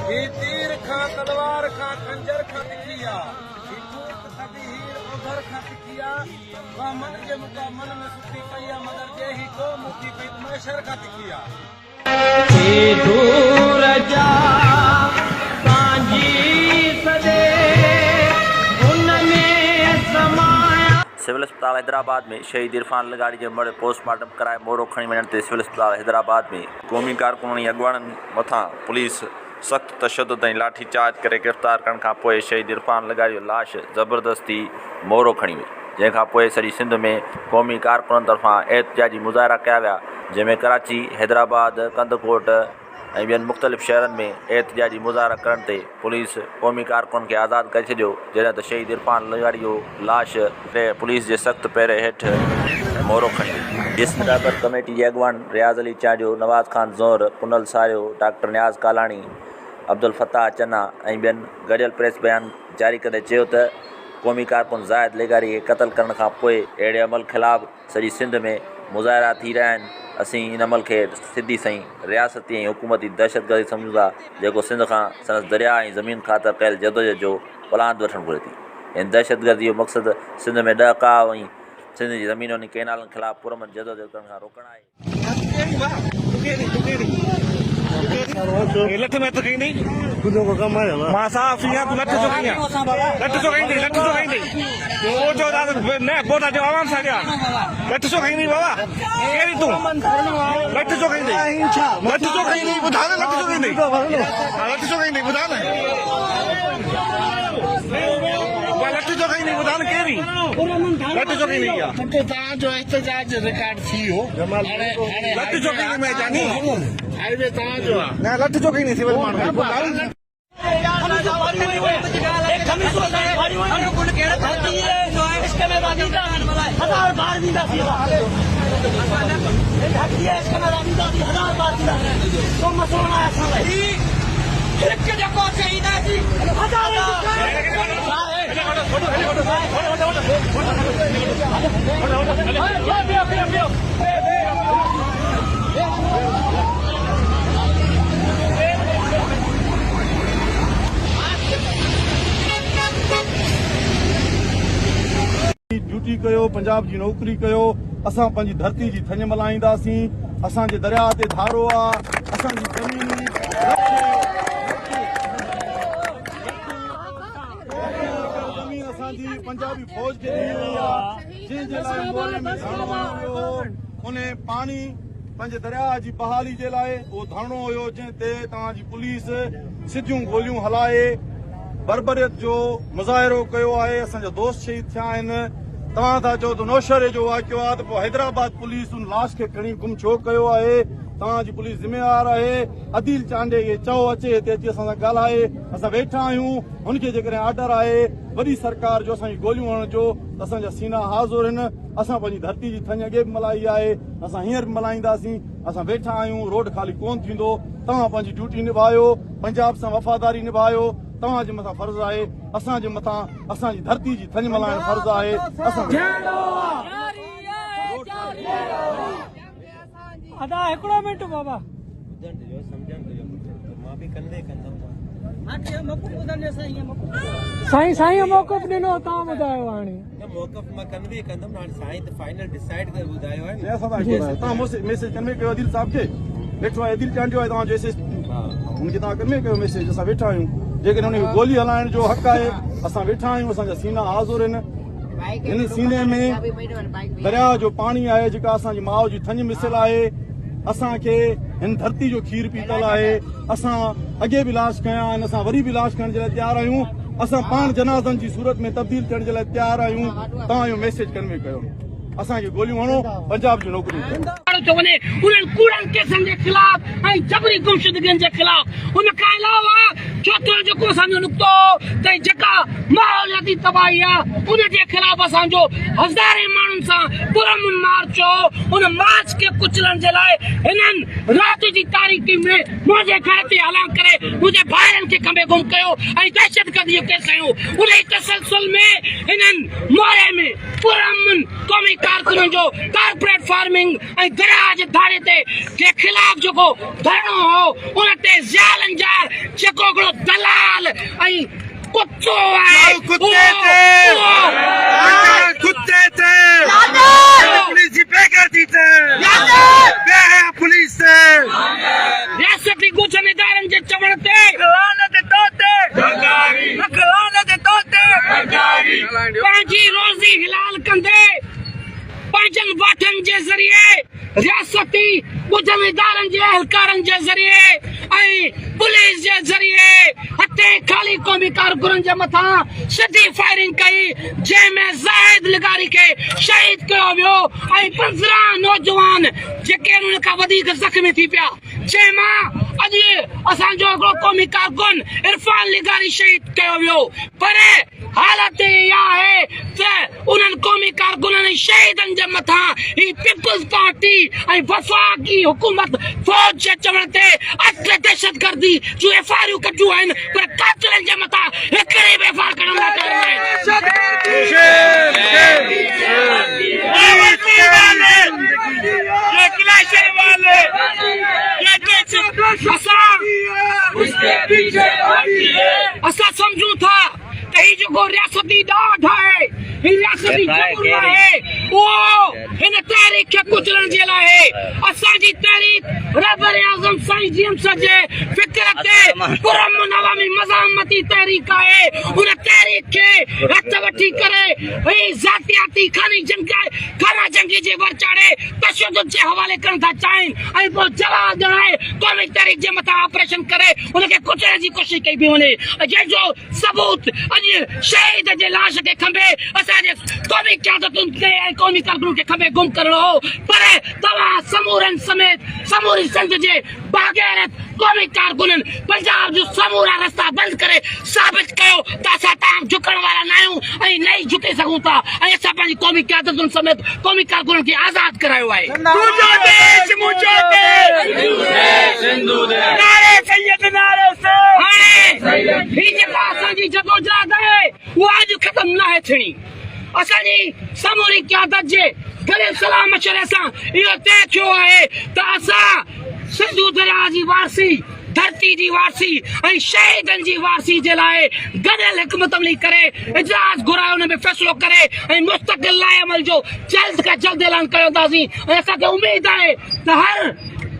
ही तीर खां तलवार खां खंजर खां तिखिया ही कूट सदी हीर उधर खां तिखिया वा मन जे मुका मन में सुठी पई आहे मगर जे ही को मुठी पई मैशर खां तिखिया धूर जा कांजी सदे उनमें समाया। सिविल अस्पताल हैदराबाद में शहीद इरफान लगाड़ी जे मरे पोस्टमार्टम कराए मोरो खणी वञण ते सिविल अस्पताल हैदराबाद में क़ौमी कारकुननि अॻुवाणनि मथां पुलिस सख़्त तशद्दुद ऐं लाठी चार्ज करे गिरफ़्तार करण खां पोइ शहीद इरफान लगाड़ी जो लाश ज़बरदस्ती मोरो खणी वई, जंहिंखां पोइ सॼी सिंध में क़ौमी कारकुननि तरफ़ां एहतिजाजी मुज़ाहिरा कया विया, जंहिंमें कराची, हैदराबाद, कंदकोट ऐं ॿियनि मुख़्तलिफ़ शहरनि में एहतिजाजी मुज़ाहिरा करण ते पुलिस क़ौमी कारकुन खे आज़ादु करे छॾियो, जॾहिं त शहीद इरफान लगाड़ी जो लाश पुलिस जे सख़्त पहिरे हेठि मोरो खणी वई। जिस्म राबर कमेटी जे अॻुवान रियाज़ अली चांडियो, नवाज़ खान ज़ोहर, पुनल सारियो, डॉक्टर नियाज़ कालाणी, अब्दुल फताह चन्ना ऐं ॿियनि गॾियल प्रेस बयान जारी कंदे चयो त क़ौमी कारकुन ज़ाहिद लेगारी खे क़तल करण खां पोइ अहिड़े अमल ख़िलाफ़ु सॼी सिंध में मुज़ाहिरा थी रहिया आहिनि। असीं इन अमल खे सिधी सही रियासती ऐं हुकूमती दहशतगर्दी सम्झूं था, जेको सिंध खां संदसि दरिया ऐं ज़मीन ख़ातिर कयल जदोजहद जो प्लान वठणु घुरे थी। इन दहशतगर्दी जो मक़सदु सिंध में ॾहकाव ऐं सिंध जी ज़मीनुनि कैनालनि ख़िलाफ़ु पुरमन जदोजहद करण खां रोकणु आहे। लठ में तो कहीं नहीं मां साहब सिया तू लठ तो कहीं नहीं वो जो ने बोला जो आवाम सा गया लठ तो कहीं नहीं बाबा केरी तू लठ तो कहीं नहीं बुधा ना लठ तो कहीं नहीं बुधा ना लठ तो कहीं नहीं बुधा ना केरी लठ तो कहीं नहीं या ता जो एहतजाज रिकॉर्ड थी हो लठ तो कहीं मैं जानी हाईवे ता जो ना लठ तो कहीं नहीं सिविल मान ड्यूटी कयो, पंजाब जी नौकरी कयो, असां पंहिंजी धरती जी थञ मल्हाईंदासीं, असांजे दरिया ते धारो आहे, असांजी ज़मीन असांजी पंजाबी फौज खे ॾिनी वई आहे, जंहिंजे लाइ मोरे में धरणो हुयो, उन पाणी पंहिंजे दरिया जी बहाली जे लाइ उहो धरणो हुयो, जंहिं ते तव्हांजी पुलिस सिधियूं गोलियूं हलाए बर्बरियत जो मुज़ाहिरो कयो आहे। असांजा दोस्त शहीद थिया आहिनि। तव्हां था चओ त नौशहरे जो वाक़ियो आहे, त पोइ हैदराबाद पुलिस उन लाश खे खणी गुम छो कयो आहे? तव्हांजी पुलिस ज़िम्मेवार आहे। अदील चांडे खे चओ अचे हिते अची असां सां ॻाल्हाए, असां वेठा आहियूं। हुनखे जेकॾहिं आर्डर आहे वॾी सरकार जो असांजी गोलियूं हणण जो, त असांजा सीना हाज़ुर आहिनि। असां पंहिंजी धरती जी थञ अॻे बि मल्हाई आहे, असां हींअर बि मल्हाईंदासीं। असां वेठा आहियूं, रोड ख़ाली कोन थींदो। तव्हां पंहिंजी ड्यूटी निभायो, पंजाब सां वफ़ादारी निभायो, तव्हांजे मथां फर्ज़ आहे। असांजे मथां असांजी धरती जी थञ मल्हाइण फर्ज़ आहे। अदा हिकिड़ो मिंट बाबा साईं साईं मौक़फ़ ॾिनो, तव्हां ॿुधायो हाणे मौक़फ़ मां कंदे कंदमि। हाणे साईं त फाइनल डिसाइड करे ॿुधायो आहे। तव्हां मैसेज कन्वे कयो अदील साहब खे, वेठो आहे अदील चांडियो आहे तव्हांजो हुनखे तव्हां कन्वे कयो मैसेज। असां वेठा आहियूं, जेकॾहिं हुनखे गोली हलाइण जो हक़ आहे, असां वेठा आहियूं। असांजा सीना हाज़ुर आहिनि। हिन सीने में दरिया जो पाणी आहे, जेका असांजी माउ जी थञ मिसल आहे। असांखे हिन धरती जो खीर पीतल आहे। असां अॻे बि इलाज कया आहिनि, असां वरी बि इलाज करण जे लाइ तयारु आहियूं। असां पाण जनाज़नि जी सूरत में तब्दील थियण जे लाइ तयारु आहियूं। तव्हां इहो मैसेज कन्वे कयो, असांखे गोलियूं हणो, पंजाब जी नौकरी उन्हनि कूड़नि केसनि जे ख़िलाफ़ ऐं जबरी गुमशुदगियुनि जे ख़िलाफ़। उन खां अलावा चोथों जेको असांजो नुक़्तो त जेका माहौलियाती तबाही आहे, उनजे ख़िलाफ़ असांजो हज़ारे माण्हुनि सां पुरअमन मार्च हो। उन मार्च खे कुचलण जे लाइ हिननि राति जी तारीख़ी में मुंहिंजे घर ते हलां करे मुंहिंजे भाइरनि खे खंबे गुम कयो ऐं दहशतगर्दी खे कयो। उन तसलसल में हिननि मोरे में पुरअमन क़ौमी कारकुननि जो कारपोरेट फार्मिंग ऐं दरिया जे धारे ते के ख़िलाफ़ जेको धरणो हो, उन ते ज़ियालनि जा जेको लाल ऐं कुत्तो आहे कुत्ते थे कुत्ते थे पुलिस जी बेगर्दी थे पुलिस से रियासती गुजनेदारनि जे चवण ते पंहिंजी रोज़ी हिलाल कंदे पंहिंजनि वाठनि जे ज़रिए रियासती गुजनेदारनि जे अहलकारनि जे ज़रिए ऐं पुलिस जे ज़रिए हथे ख़ाली क़ौमी कारकुननि जे मथां सिधी फायरिंग कई जंहिंमें ज़ाहिद लिगारी खे शहीद कयो वियो ऐं 15 नौजवान जेके उन खां वधीक ज़ख़्मी थी पिया जंहिंमां अॼु असांजो हिकिड़ो क़ौमी कारकुन इरफान लिगारी शहीद कयो वियो पर हालत इहा आहे त उन्हनि क़ौमी कारकुननि ऐं शहीदनि जे मथां ही पीपल्स पार्टी ऐं वफ़ाक़ी हुकूमत फ़ौज जे चवण ते 8 दहशतगर्दी जूं एफआईआरूं कढियूं आहिनि पर कातिलनि जे मथां हिकिड़ी बि एफआईआर कढण लाइ असां सम्झूं था त ही जेको रियासती ॾाढ आहे ही रियासती जबुर आहे उहो हिन तहरीक खे कुचलण जे लाइ असांजी तहरीक रहबर आज़म साईं जीएमस जे फिक्र ते पुरअमन अवामी मज़ामती तहरीक आहे उन तहरीक खे हथ वठी करे ही ज़ातियाती खाना जंगी जे वर चाढ़े तशद्दुद जे हवाले करण था चाहिनि ऐं पोइ जवाब ॾियण क़ौमी तहरीक जे मथां ऑपरेशन करे उनखे कुचलण जी कोशिशि कई पई वञे जंहिंजो सबूत अॼु शहीद जे लाश खे खंभे असांजे क़ौमी क़यादतुनि खे ऐं क़ौमी कारकुननि खे खंभे गुम करणो हो पर तव्हां समूरनि समेत समूरी सिंध जे बाग़ैरत क़ौमी कारकुननि पंजाब जो समूरा रस्ता बंदि करे साबित कयो त असां तव्हां झुकण वारा न आहियूं ऐं न ई झुकी सघूं था ऐं असां पंहिंजी क़ौमी क़यादतुनि समेत क़ौमी कारकुननि खे आज़ाद करायो आहे मुंहिंजो देश मुंहिंजो ही जेका असांजी जदोजहद आहे उहा अॼु ख़तम न आहे थियणी असांजी समूरी क़यादत जे गले सलाह मशवरे सां इहो तय थियो आहे त असां सिंधु दरिया जी वारसी धरती जी वारसी ऐं शहीदनि जी वारसी जे लाइ गॾियल हिकमत अमली करे इजलास घुराए उन में फ़ैसिलो करे ऐं मुस्तक़िल लाइ अमल जो जल्द खां जल्द ऐलान कयोसीं ऐं असांखे उमेद आहे त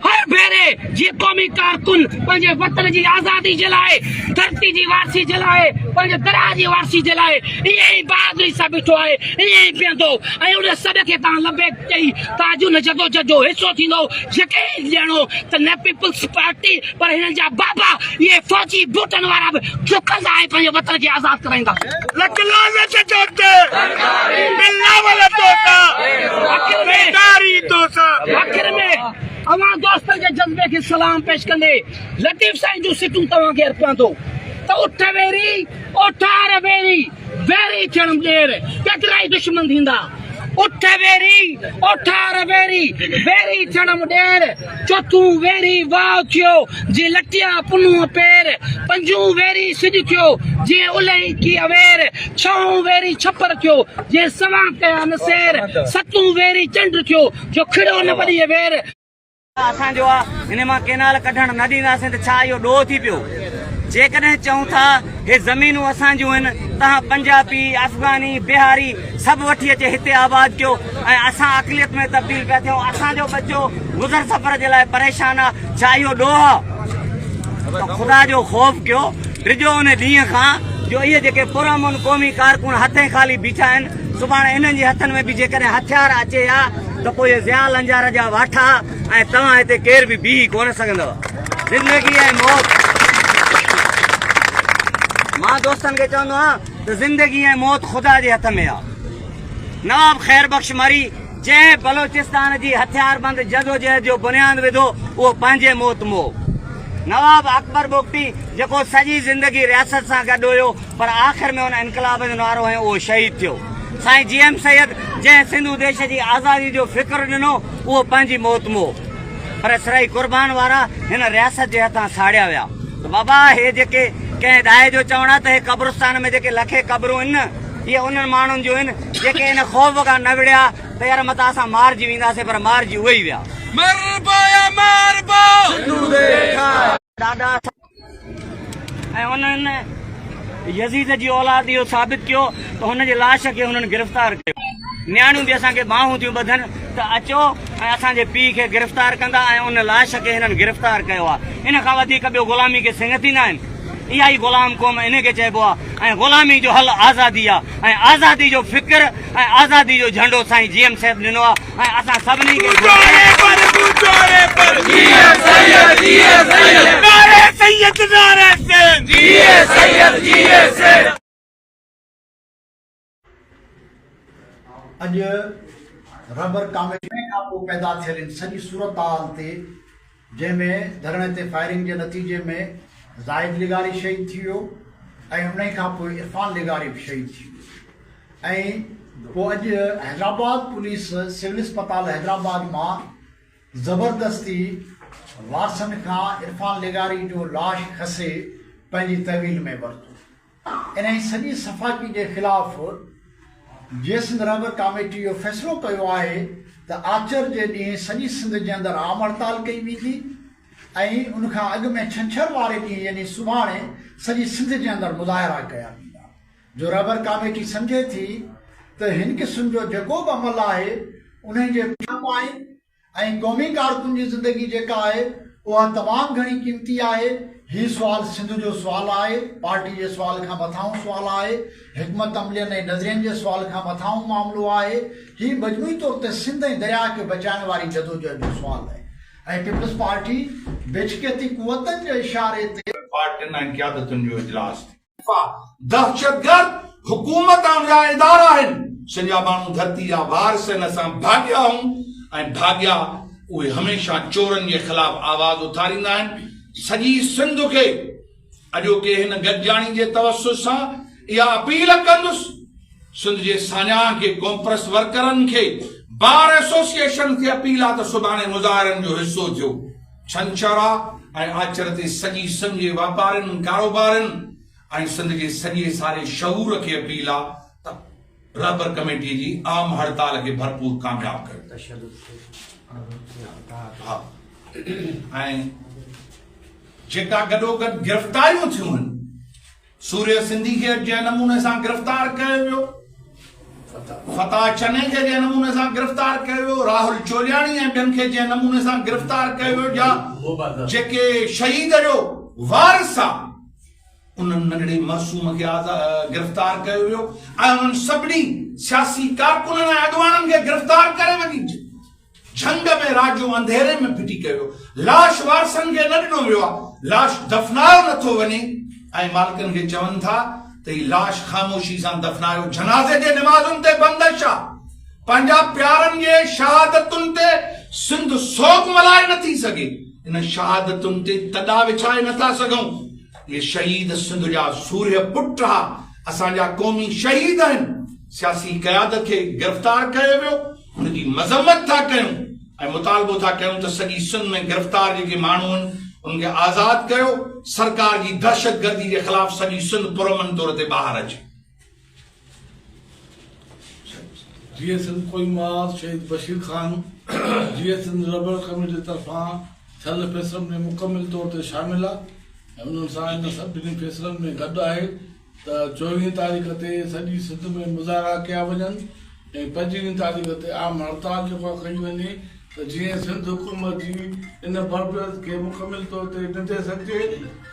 हर भेरे जीअं क़ौमी कारकुन पंहिंजे वतन जी आज़ादी जे लाइ धरती जी वारसी जे लाइ पंहिंजे दरिया जी वारसी जे लाइ ईअं ई बहादुरी सां बीठो आहे ईअं ई बीहंदो ऐं उन सॾ खे तव्हां लबे चई त अॼु उन जदोजहद जो हिसो थींदो जेके ॼणो त न पीपल्स पार्टी पर हिननि जा बाबा इहे फ़ौजी बूटनि वारा बि झुकंदा ऐं पंहिंजे वतन खे आज़ादु कराईंदा आख़िर में अवां दोस्तनि जे जज़्बे खे सलाम पेश कंदे लतीफ़ साईं जूं सिटूं तव्हांखे अर्पियां थो त उठ वेरी ओठार वेरी वेरी थियण ॾेर केतिरा ई दुश्मन थींदा उठ वेरी ओठार वेरी वेरी थियण ॾेर चोथूं वेरी वाव थियो जीअं लटिया पुनूं पेर पंजूं वेरी सिज थियो जीअं उलही की अवेर छहों वेरी छपर थियो जीअं सवा कया नसेर सतूं वेरी चंड थियो जो खिड़ो न वॾी वेर असांजो आहे हिन मां केनाल कढण न ॾींदासीं त छा इहो ॾोह थी पियो जेकॾहिं चऊं था हे ज़मीनूं असांजूं आहिनि तव्हां पंजाबी अफ़गानी बिहारी सभु वठी अचे हिते आबाद कयो ऐं असां अक़लियत में तब्दील पिया थियूं असांजो बच्चो गुज़र सफ़र जे लाइ परेशान आहे छा इहो ॾोह आहे त ख़ुदा जो ख़ौफ़ कयो टिजो उन ॾींहं खां जो इहे जेके पुरअमन क़ौमी कारकुन हथे ख़ाली बीठा आहिनि सुभाणे इन्हनि जे हथनि में बि जेकॾहिं हथियार अचे हा त पोइ इहे ज़िया लंजार जा वाठा ऐं तव्हां हिते केर बि बीह कोन सघंदव ज़िंदगी ऐं मौत मां दोस्तनि खे चवंदो आहियां त ज़िंदगी ऐं मौत ख़ुदा जे हथ में आहे नवाब ख़ैर बख़्श मरी जंहिं बलोचिस्तान जी हथियारबंद जदोजहद जो बुनियाद विधो उहो पंहिंजे मौत मोह नवाब अकबर बुगटी जेको सॼी ज़िंदगी रियासत सां गॾु हुयो पर आख़िर में हुन इनकलाब जो नारो हंयो उहो शहीद थियो साईं जीएम सैयद जंहिं सिंधु देश जी आज़ादी जो फ़िक्र ॾिनो उहो पंहिंजी मौत मोह पर सिरई कुर्बान वारा हिन रियासत जे हथां साड़िया विया बाबा हे जेके कंहिं ॾाहे जो चवण आहे त हे क़ब्रिस्तान में जेके लखे क़बरूं आहिनि न इहे उन्हनि माण्हुनि जूं आहिनि जेके हिन ख़ौफ़ खां न विड़िया त यार मथां असां मारिजी वेंदासीं पर मारिजी उहे ई विया ॾाढा ऐं उन्हनि यज़ीद जी औलाद इहो साबित कियो त हुन जे लाश खे हुननि गिरफ़्तार कयो। न्याणियूं बि असांखे बाहूं थियूं ॿधनि त अचो ऐं असांजे पीउ खे गिरफ़्तार कंदा ऐं उन लाश खे हिननि गिरफ़्तार कयो आहे। इन खां वधीक ॿियो ग़ुलामी खे सिंगतींदा आहिनि। इहा ई ग़ुलाम क़ौम इन खे चइबो आहे। ऐं ग़ुलामी जो हल आज़ादी आहे ऐं आज़ादी जो फ़िक्र ऐं आज़ादी जो झंडो साईं जीएम साहिब ॾिनो आहे ऐं असां सभिनी खे अॼु रबर कामे खां पोइ पैदा थियल इन सॼी सूरत हाल ते जंहिंमें धरणे ते फायरिंग जे नतीजे में ज़ाहिद लिगारी शहीद थी वियो ऐं उन खां पोइ इरफान लिगारी बि शहीद थी वियो। ऐं पोइ अॼु हैदराबाद पुलिस सिविल अस्पताल हैदराबाद मां ज़बरदस्ती वारसनि खां इरफान लिगारी जो लाश खसे पंहिंजी तहवील में वरितो। इन सॼी सफ़ाकी जे ख़िलाफ़ जे सिंध रबर कमेटी इहो फ़ैसिलो कयो आहे त आचर जे ॾींहुं सॼी सिंध जे अंदरि आम हड़ताल कई वेंदी ऐं उनखां अॻु में छंछरु वारे ॾींहुं यानी सुभाणे सॼी सिंध जे अंदरि मुज़ाहिरा कया वेंदा। जो रबर कमेटी सम्झे थी त हिन क़िस्म जो जेको बि अमल आहे उन जे आहे ऐं क़ौमी कारकुन जी ज़िंदगी जेका आहे उहा तमामु घणी क़ीमती आहे। हीउ सुवाल सिंध जो सुवाल आहे, पार्टी जे सुवाल खां मथां सुवाल आहे, हिकमत अमलियन ऐं नज़रियनि जे सुवाल खां मथां मामिलो आहे। हीउ मजमूई तौर ते सिंध ऐं दरिया खे बचाइण वारी जदोजहद जो सुवाल आहे ऐं पीपल्स पार्टी बेशकेती कुवतनि जे इशारे ते पार्टियुनि ऐं क़यादतुनि जो इजलास दहशतगर्द हुकूमत जा इदारा आहिनि। सॼा माण्हू धरती जा वारिस आहिनि। असां भाॻिया आहियूं ऐं भाॻिया उहे हमेशह चोरनि जे ख़िलाफ़ आवाज़ उथारींदा आहिनि। सॼी सिंध खे अॼोके हिन गॾिजाणी जे तवसुस सां इहा अपील कंदुसि। सिंध जे सान्याह खे कॉम्प्रेस वर्करनि खे बार एसोसिएशन खे अपील आहे त सुभाणे मुज़ाहिरनि जो हिसो थियो। छंछरु ऐं आचर ते सॼी सिंध जे वापारियुनि कारोबारनि ऐं सिंध जे सॼे सारे शऊर खे अपील आहे त रबर कमेटी जी आम हड़ताल खे भरपूर कामयाब कयो। हा ऐं जेका गॾोगॾु गिरफ़्तारियूं थियूं आहिनि, सूर्य सिंधी खे जंहिं नमूने सां गिरफ़्तार कयो वियो, फताह चने खे जंहिं नमूने सां गिरफ़्तार कयो वियो, राहुल चोलियाणी ऐं ॿियनि खे जंहिं नमूने सां गिरफ़्तार कयो वियो, या जेके शहीद जो वारिस आहे उन्हनि नंढड़े मासूम खे गिरफ़्तार कयो वियो ऐं उन्हनि सभिनी सियासी कारकुननि ऐं अॻवाननि खे गिरफ़्तार करे वञी झंग में रात जो अंधेरे में फिटी कयो। लाश वारसनि खे न ॾिनो वियो आहे, लाश दफ़नायो नथो वञे ऐं मालिकनि खे चवनि था त हीउ लाश ख़ामोशी सां दफ़नायो। जनाज़े जे निमाज़ुनि ते बंदिश आहे। पंहिंजा प्यारनि जे शहादतुनि ते सिंध सोग मल्हाए नथी सघे। इन शहादतुनि ते तॾा विछाए नथा सघूं। ये शहीद सिंध जा सूर्य पुट हा, असांजा क़ौमी शहीद आहिनि। सियासी क़यादत खे गिरफ़्तार कयो वियो, उनजी मज़म्मत था कयूं ऐं मुतालबो था कयूं त सॼी सिंध में गिरफ़्तार जेके माण्हू आहिनि उनखे आज़ाद कयो। सरकार जी दहशतगर्दी जे ख़िलाफ़ सॼी सिंध पुरअमन तौर ते ॿाहिरि अचे। जीअं सिंध कोई मां शहीद बशीर खान जीअं सिंध रबर कमेटी तरफ़ां थियल फ़ैसिलनि में मुकमिल तौर ते शामिल आहे ऐं उन्हनि सां इन सभिनी फ़ैसिलनि में गॾु आहे त 24 तारीख़ ते सॼी सिंध में मुज़ाहिरा कया वञनि ऐं 25 तारीख़ ते आम हड़ताल जेको कई वञे त जीअं सिंध हुकूमत जी इन बरबत खे मुकमिल तौर ते निंदे सघिजे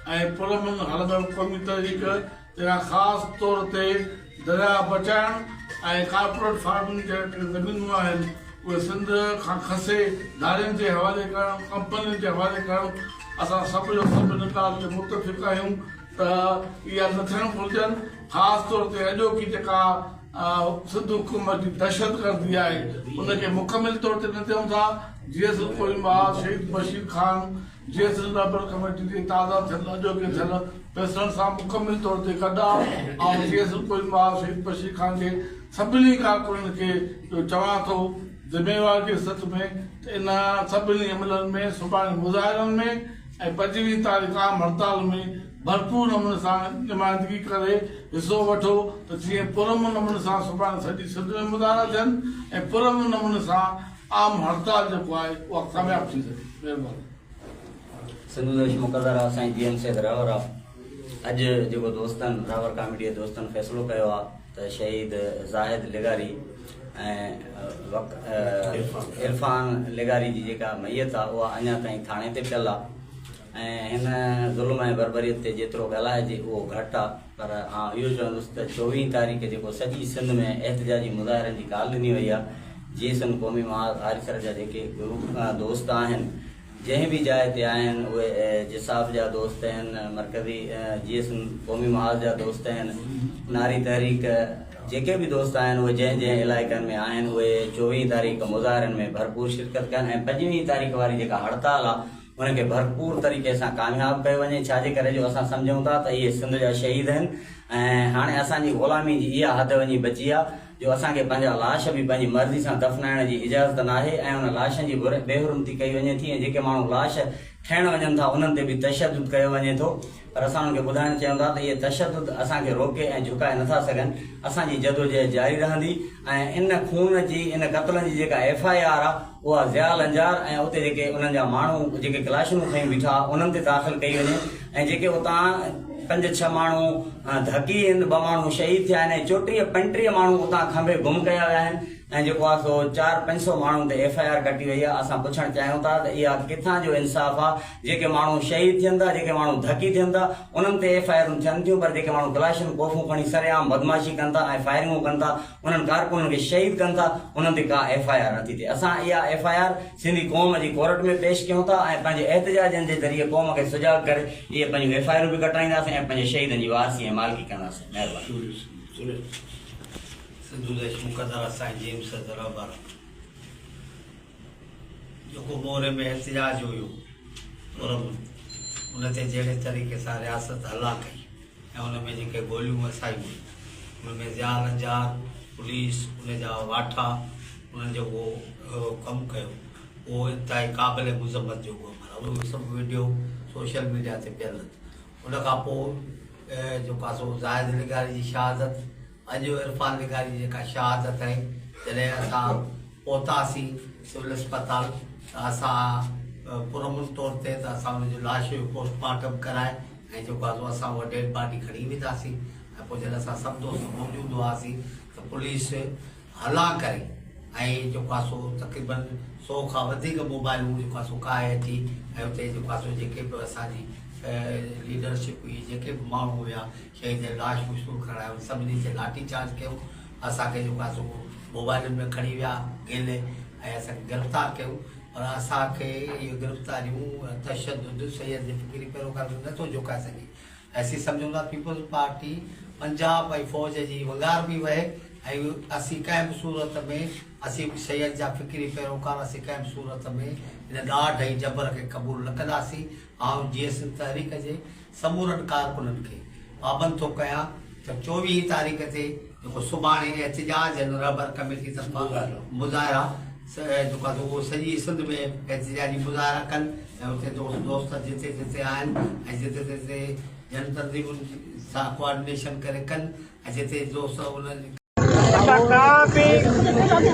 ऐं पुरअमन हलंदड़ क़ौमी तहरीक तेरा ख़ासि तौर ते दरिया बचाइण ऐं कारपोरेट फार्मनि जे ज़मीनूं आहिनि उहे सिंध खां खसे धारियुनि जे हवाले करणु, कंपनियुनि जे हवाले करणु। असां सभु जो सभु इन ॻाल्हि ते मुतफ़िक़ आहियूं त इहा न थियणु घुरिजनि। ख़ासि तौर ते अॼोकी जेका सिंध हुकूमत जी दहशतगर्दी आहे उनखे मुकमिल तौर ते न थियूं था। जीअं सिंध कोई मां शहीद बशीर खान जीअं सिंध रबर कमेटी जे ताज़ा थियल अॼोके थियल फ़ैसिलनि सां मुकमिल तौर ते गॾु आहे ऐं जीअं सिंध कोई मां शहीद बशीर खान जे सभिनी कारकुननि खे चवां थो ज़िम्मेवारी जे सथ में त इन सभिनी अमलनि में सुभाणे मुज़ाहिरनि में ऐं 25 तारीख़ आम हड़ताल में भरपूर नमूने सां नुमाइंदगी करे हिसो वठो त जीअं पुरअमन नमूने सां सुभाणे सॼी सिंध में मुज़ाहिरा थियनि ऐं पुरअमन नमूने सां आम हड़ताल जेको आहे उहा कामयाबु थी सघे। महिरबानी। सिंधु देश मुक़रर आहे साईं जीएम साहिब रहवर आहे। अॼु जेको दोस्तनि रावर कमेटी जे दोस्तनि फ़ैसिलो कयो आहे त शहीद ज़ाहिद लिगारी ऐं इरफान लिगारी जी जेका मैयत आहे उहा अञा ताईं थाणे ते पियल आहे ऐं हिन ज़ुल्म ऐं बरबरीअत ते जेतिरो ॻाल्हाइजे उहो घटि आहे पर हा इहो चवंदुसि त 24 तारीख़ जेको सॼी सिंध में एहतजाजी मुज़ाहिरनि जी ॻाल्हि ॾिनी वई आहे GSM क़ौमी महाज़ आरिसर जा जेके ग्रुप दोस्त आहिनि जंहिं बि जाइ ते आहिनि उहे जिसाफ़ जा दोस्त आहिनि मरकज़ी GSM क़ौमी महाज़ जा दोस्त आहिनि नारी तहरीक जेके बि दोस्त आहिनि उहे जंहिं इलाइक़नि में आहिनि उहे 24 तारीख़ मुज़ाहिरनि में भरपूर शिरकत कनि ऐं 25 तारीख़ वारी जेका हड़ताल आहे उनखे भरपूर तरीक़े सां कामयाबु कयो वञे छाजे करे जो असां सम्झूं था त इहे सिंध जा शहीद आहिनि ऐं हाणे असांजी ग़ुलामी जी इहा हद वञी बची आहे जो असांखे पंहिंजा लाश बि पंहिंजी मर्ज़ी सां दफ़नाइण जी इजाज़त न आहे ऐं उन लाशनि जी बेहुरमती कई वञे थी ऐं जेके माण्हू लाश खणण वञनि था उन्हनि ते बि तशद्दुद कयो वञे थो पर असां उन्हनि खे ॿुधाइणु चाहियूं था त इहे तशद्दुद असांखे रोके ऐं झुकाए नथा सघनि असांजी जदोजहद जारी रहंदी ऐं इन खून जी इन क़त्लनि जी जेका FIR आहे उहा ज़िया लंजार ऐं उते जेके उन्हनि जा माण्हू जेके क्लाशूं खयूं बीठा उन्हनि ते दाख़िल कई वञे ऐं जेके उतां 5-6 माण्हू धकी आहिनि 2 माण्हू शहीद थिया आहिनि ऐं 34-35 माण्हू उतां खंभे गुम कया विया आहिनि ऐं जेको आहे सो 400-500 माण्हुनि ते FIR कटी वई आहे असां पुछणु चाहियूं था त इहा किथां जो इंसाफ़ आहे जेके माण्हू शहीद थियनि था जेके माण्हू धकी थियनि था उन्हनि ते FIR थियनि थियूं पर जेके माण्हू क्लाशनि कोफ़ूं खणी सरेआम बदमाशी कनि था ऐं फायरिंगूं कनि था उन्हनि कारकुननि खे शहीद कनि था उन्हनि ते का FIR नथी थिए असां इहा FIR सिंधी क़ौम जी कोर्ट में पेश कयूं था ऐं पंहिंजे एहतजाजनि जे ज़रिए क़ौम खे सुजाग करे इहे पंहिंजूं FIR बि कटाईंदासीं ऐं पंहिंजे शहीदनि जी वारसी ऐं मालिकी कंदासीं महिरबानी मुक़दर असांजे जेम्स दरबार जेको मोरे में एहतजाज हुयो उन ते जहिड़े तरीक़े सां रियासत हला कई ऐं उन में जेके गोलियूं वसायूं उन में ज़िया लंजार पुलिस उन जा वाठा उन्हनि जो उहो कमु कयो उहो इंतिहाई क़ाबिल मुज़म्मत जो उहो सभु वीडियो सोशल मीडिया ते पियल उन खां पोइ जेको आहे सो ज़ाहिद लिगारी जी शहादत अॼु इरफान लिगारी जी जेका शहादत आहे जॾहिं असां पहुतासीं सिविल अस्पताल त असां पुरमुन तौर ते त असां हुनजो लाश जो पोस्टमार्टम कराए ऐं जेको आहे असां उहा डेड बॉडी खणी वेंदासीं ऐं पोइ जॾहिं असां सभु दोस्त मौजूदु हुआसीं त पुलिस हला करे ऐं जेको आहे सो तक़रीबन 100 खां वधीक मोबाइलूं जेको आहे सो काए अची ऐं उते जेको आहे सो जेके बि असांजी लीडरशिप हुई जेके बि माण्हू हुया शहीद लाश मशहूरु करायो सभिनी ते लाठी चार्ज कयो असांखे जेको आहे सो मोबाइलनि में खणी विया गेले ऐं असांखे गिरफ़्तार कयूं पर असांखे इहो गिरफ़्तारियूं तशद्दुद सैयद जी फिक्री पैरोकार नथो झुकाए सघे असीं सम्झूं था पीपल्स पार्टी पंजाब ऐं फ़ौज जी वगार बि वहे ऐं असीं कंहिं बि सूरत में असीं सैयद जा फिक्री पैरोकार असीं कंहिं बि सूरत में इन ॾाढ ऐं जबर खे क़बूल न कंदासीं ऐं GSM तहरीक जे समूरनि कारकुननि खे पाबंद थो कयां त 24 तारीख़ ते जेको सुभाणे एहतजाज आहिनि रबर कमेटी तरफ़ां मुज़ाहिरा जेको आहे उहो सॼी सिंध में एहतजाजी मुज़ाहिरा कनि ऐं उते दोस्त जिते जिते आहिनि ऐं जिते जिते जन तंज़ीमुनि सां कोऑर्डिनेशन करे कनि ऐं जिते दोस्त उन्हनि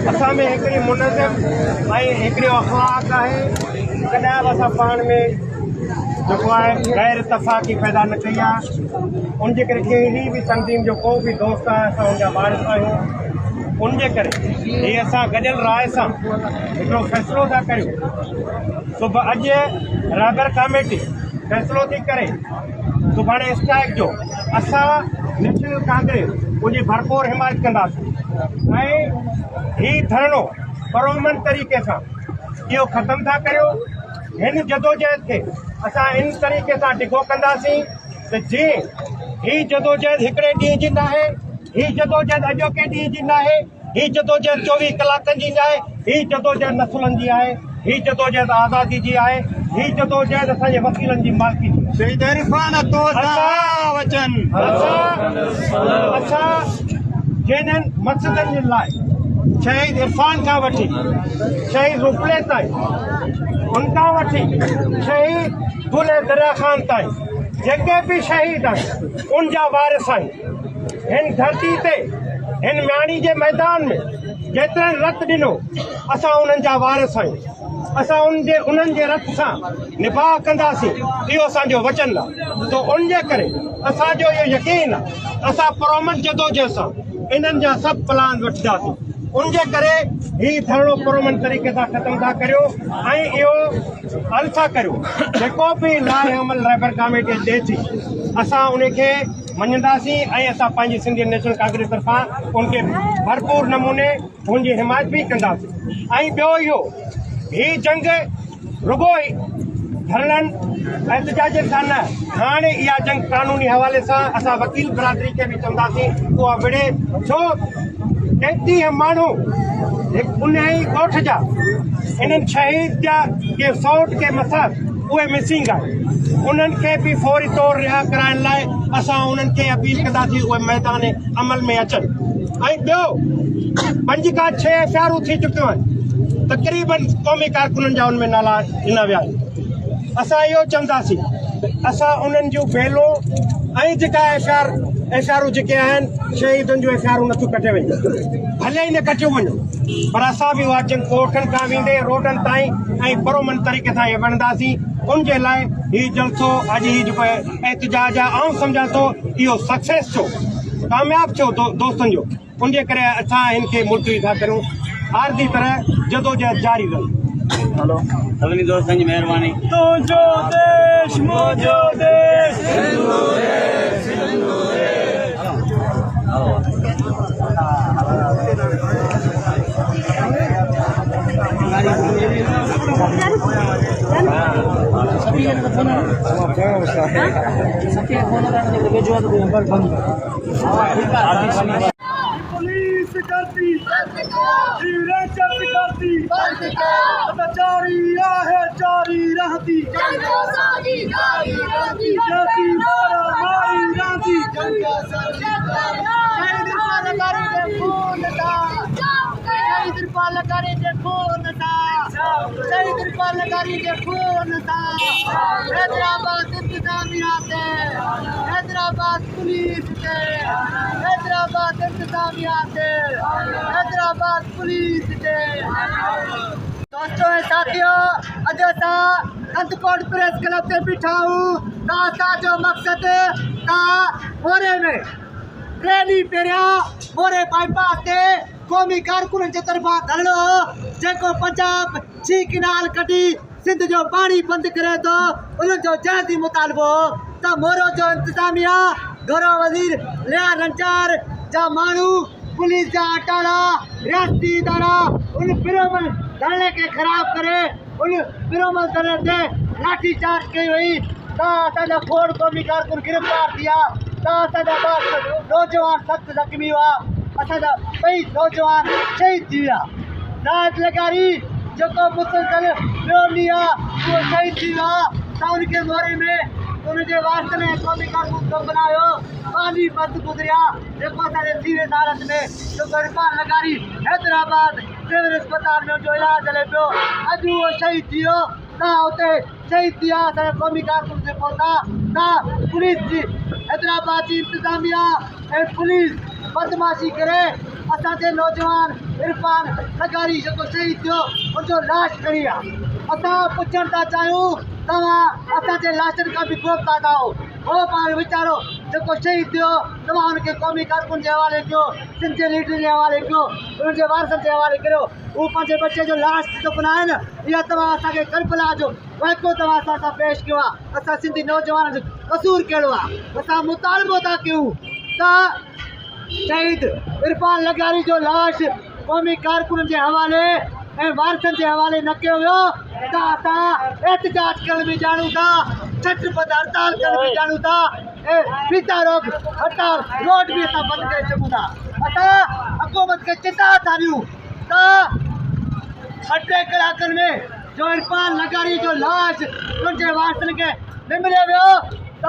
असां में हिकिड़ी मुनज़म ऐं हिकिड़ी अख़लाक़ आहे कॾहिं बि असां पाण में जेको आहे गैर इतफ़ाक़ी पैदा न कई आहे उनजे करे कहिड़ी बि तंज़ीम जो को बि दोस्त आहे असां उनजा वारिस आहियूं उनजे करे हीअ असां गॾियल राय सां हिकिड़ो फ़ैसिलो था कयूं सुबुह अॼु रबर कमेटी फ़ैसिलो थी करे सुभाणे स्ट्राइक जो असां नेशनल कांग्रेस उनजी भरपूर हिमायत कंदासीं ऐं हीउ धरणो परमन तरीक़े सां इहो ख़तमु था करियो हिन जदोजहद खे असां इन तरीक़े सां टिको कंदासीं त जीअं हीउ जदोजहद हिकिड़े ॾींहं जी न आहे हीउ जदोजहद अॼोके ॾींहं जी न आहे हीउ जदोजहद 24 कलाकनि जी न आहे हीउ जदोजहद नसुलनि जी आहे हीउ जदोजहद आज़ादी जी आहे हीउ जदोजहद असांजे वकीलनि जी मालिकी जी शहीद इरफान असां जंहिं मक़सदनि जे लाइ शहीद इरफान खां वठी शहीद रुपले ताईं उनखां वठी शहीद दुले दरिया खान ताईं जेके बि शहीद आहिनि उन जा वारिस आहिनि हिन धरती ते हिन म्याणी जे मैदान में जेतिरनि रत ॾिनो असां उन्हनि जा वारिस आहियूं असां उन्हनि जे रथ सां निभाउ कंदासीं, इहो असांजो वचन आहे। तो उन जे करे असांजो इहो यकीन आहे असां पुरअमन जदोजहद सां इन्हनि जा सभु प्लान वठंदासीं। उन जे करे ही धरणो पुरअमन तरीक़े सां ख़तमु था करियो ऐं इहो हल था करियो। जेको बि लाइ अमल रहबर कमेटी ॾिए थी असां उनखे मञंदासीं ऐं असां पंहिंजी सिंधी नेशनल कांग्रेस तरफ़ां उनखे भरपूर नमूने हुनजी हिमायत बि कंदासीं। ऐं ॿियो इहो ही जंग रुगो धरणनि एहतजाज सां न, हाणे इहा जंग कानूनी हवाले सां असां वकील बिरादरी खे बि चवंदासीं उहा विड़े, छो 33 माण्हू उन ई ॻोठ जा इन्हनि शहीद जा के सौट के मथा उहे मिसिंग आहे, उन्हनि खे बि फौरी तौर रिहा कराइण लाइ असां उन्हनि खे अपील कंदासीं उहे मैदान अमल में अचनि। ऐं ॿियो 5 खां 6 एफआईआरूं थी चुकियूं आहिनि, तक़रीबन क़ौमी कारकुननि जा उनमें नाला ॾिना विया आहिनि। असां इहो चवंदासीं असां उन्हनि जूं बेलूं ऐं जेका एफआईआरूं जेके आहिनि शहीदनि जूं एफआईआरूं नथियूं कटे वञनि, भले ई न कटियूं वञो, पर असां बि उहा जंग कोठनि खां वेंदे रोडनि ताईं ऐं पुरअमन तरीक़े सां इहे वणंदासीं। उन जे लाइ हीउ जलसो अॼु ही जेको एहतजाज आहे आउं सम्झां थो इहो सक्सेस थियो, कामयाबु थियो दोस्तनि जो। उन जे करे असां हिन खे मुलतवी था करियूं, आरज़ी तरह जदोजहद जारी रहे। हलो सभिनी दोस्तनि जी महिरबानी। तुंहिंजो देश मुंहिंजो देश पुलिस करती करती जारी है जारी रहती जाती मारा मारी रहती हैदराबाद इंतजामिया से, हैदराबाद पुलिस से, हैदराबाद इंतजामिया से, हैदराबाद पुलिस से। दोस्तों ऐं साथियों, अॼु असां कंदकोट प्रेस क्लब ते बीठा आहियूं। असांजो मक़सदु मोरे में रैली पहिरियां मोरे बाईपास ते क़ौमी कारकुननि जे तरफ़ां धरणो जेको पंजाब छी किनाल कढी सिंध जो पाणी बंदि करे थो, उन्हनि जो जल्दी मुतालबो त मोरो जो इंतजामिया घरो वज़ीर लिया रंचार जा माण्हू पुलिस जा अटाला रियासती इदारा उन पुरअमन धरणे खे ख़राब करे उन पुरअमन धरणे ते लाठी चार्ज कई वई त असांजा खोड़ क़ौमी कारकुन गिरफ़्तार थी विया, त असांजा नौजवान सख़्तु ज़ख़्मी हुआ, असांजा 2 नौजवान शहीद थी विया। नायब लगारी जेको मुसलसल विरोधी आहे उहो शहीद थी वियो आहे, त उनखे मोरे में उनजे वास्ते में क़ौमी कारकुन को बनायो पानी बंद गुज़रिया जेको असांजे सीरियस हालत में जेको इरफान लगारी हैदराबाद सिविल अस्पताल में जो इलाज हले पियो, अॼु उहो शहीद थी वियो। त उते शहीद थी विया असांजा क़ौमी कारकुन जे पहुता त पुलिस जी हैदराबाद जी इंतजामिया ऐं पुलिस बदमाशी करे असांजे नौजवान इरफान लगारी जेको शहीद थियो उनजो लाश खणी आहे। असां पुछण था चाहियूं तव्हां असांजे लाशनि खां बि ख़ौफ़ था कयो, उहो पाण वीचारो जेको शहीद थियो तव्हां हुनखे क़ौमी कारकुन जे हवाले कयो, सिंध जे लीडर जे हवाले कयो, उन्हनि जे वारसनि जे हवाले करियो। उहो पंहिंजे बचे जो लाश जेको न आहे न, इहा तव्हां असांखे करबला जो वाक़िओ तव्हां असां सां पेश कयो आहे। असां सिंधी नौजवान जो कसूर कहिड़ो आहे, असां मुतालबो था कयूं त शहीद इरफान लगारी जो लाश क़ौमी कारकुननि जे हवाले ऐं वारसनि जे हवाले न कयो वियो त असां एहतजाज करण बि ॼाणूं था, छटबंद हड़ताल करण बि ॼाणूं था ऐं फीता रोक हड़ताल रोड बि असां बंदि करे सघूं था। असां हुकूमत खे चेतावनी था ॾियूं त 2 कलाकनि में जो इरफान लगारी जो लाश उनजे वारसनि खे न मिले वियो त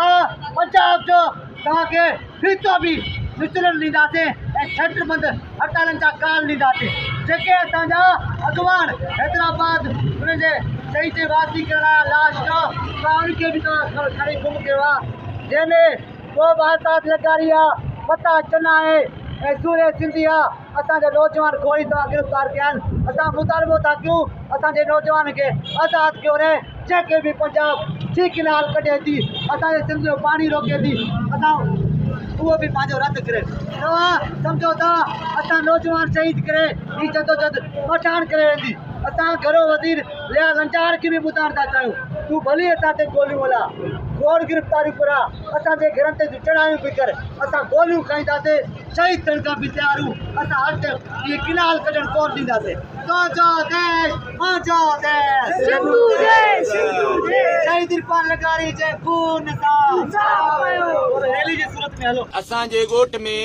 पंजाब जो तव्हांखे फीतो बि विचलन ॾींदासीं ऐं छटबंद हड़तालनि जा काल ॾींदासीं। जेके असांजा अॻवान हैदराबाद उनजे शहीद जे वासी करण लाश जो उनखे बि तव्हां खणी गुम कयो आहे, जंहिंमें को बि हड़ताल लगारी आहे पता चना आहे ऐं सूर्य सिंधी आहे असांजा नौजवान खोड़ी था गिरफ़्तार कया आहिनि असां मुतालबो था कयूं असांजे नौजवान खे आज़ादु कयो रहे जेके बि पंजाब जी किनाल कढे थी असांजे सिंध जो पाणी रोके थी असां उहो बि पंहिंजो रद्द करे तव्हां सम्झो था असां नौजवान शहीद करे हीअ जदोजहद मटाइण करे वेंदी असां घरो वज़ीर लिया लंचार खे बि ॿुधाइण था चाहियूं तूं भली असां ते गोलियूं हला गोड़ गिरफ़्तारियूं करा असांजे घरनि ते चढ़ायूं बि कर असां गोलियूं खाईंदासीं शहीद थियण खां बि तयार आहियूं असां हर टाइम इहे किनाल कढण कोन ॾींदासीं तुंहिंजो देश मुंहिंजो देश शहीद इरफान लगारी जे खून सां रैली जी सूरत में हलो असांजे ॻोठ में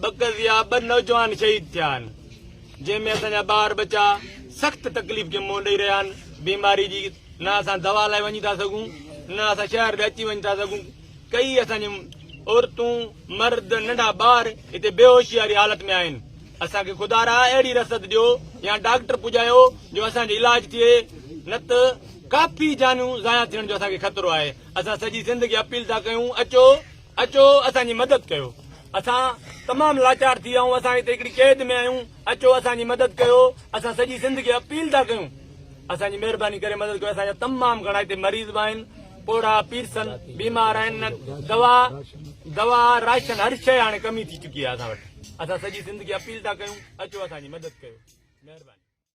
ॿ नौजवान शहीद थिया आहिनि जंहिंमें असांजा ॿार बच्चा सख़्तु तकलीफ़ खे मुंहुं ॾेई रहिया आहिनि बीमारी जी न असां दवा लाइ वञी था सघूं न असां शहर में अची वञी था सघूं कई असांजी औरतूं मर्द नंढा ॿार हिते बेहोशी वारी हालत में आहिनि असांखे ख़ुदा अहिड़ी रसद ॾियो या डॉक्टर पुॼायो जो असांजो इलाज थिए न त काफ़ी जानूं ज़ाया थियण जो असांखे ख़तरो आहे असां सॼी सिंध खे अपील था कयूं अचो अचो असांजी मदद कयो असां तमामु लाचार थी विया आहियूं असां हिते हिकिड़ी क़ैद में आहियूं अचो असांजी मदद कयो असां सॼी सिंध खे अपील था कयूं असांजी महिरबानी करे मदद कयो असांजा तमामु घणा हिते मरीज़ बि आहिनि पोड़ा पीरसन बीमार आहिनि दवा राशन हर शइ हाणे कमी थी चुकी आहे असां वटि असां सॼी सिंध खे अपील था कयूं अचो असांजी मदद कयो महिरबानी